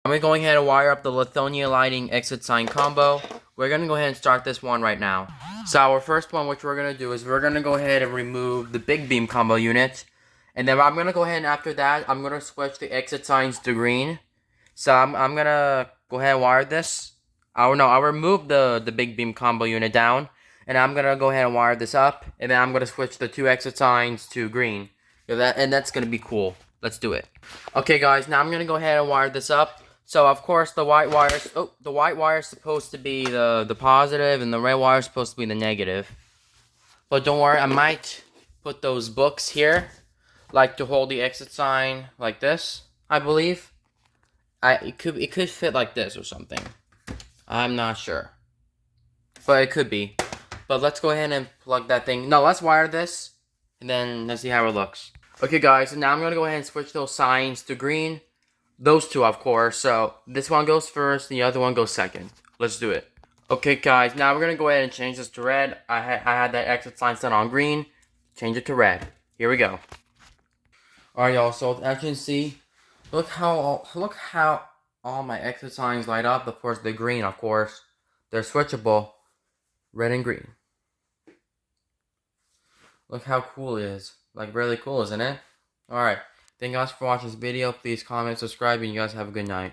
I'm going to go ahead and wire up the Lithonia lighting exit sign combo. We're going to go ahead and start this one right now. So our first one, which we're going to do, is we're going to go ahead and remove the big beam combo unit. And then I'm going to go ahead and after that, I'm going to switch the exit signs to green. So I'm going to go ahead and wire this. I'll remove the big beam combo unit down. And I'm going to go ahead and wire this up. And then I'm going to switch the two exit signs to green. And that's going to be cool. Let's do it. Okay guys, now I'm going to go ahead and wire this up. So of course the white wire is supposed to be the positive and the red wire is supposed to be the negative. But don't worry, I might put those books here, like to hold the exit sign like this, I believe. It could fit like this or something. I'm not sure. But it could be. But let's go ahead and plug that thing. No, let's wire this and then let's see how it looks. Okay guys, so now I'm gonna go ahead and switch those signs to green. Those two, of course. So this one goes first, the other one goes second. Let's do it. Okay, guys. Now we're gonna go ahead and change this to red. I had that exit sign set on green. Change it to red. Here we go. All right, y'all. So as you can see, look how all my exit signs light up. Of course, the green. Of course, they're switchable. Red and green. Look how cool it is. Like really cool, isn't it? All right. Thank you guys for watching this video. Please comment, subscribe, and you guys have a good night.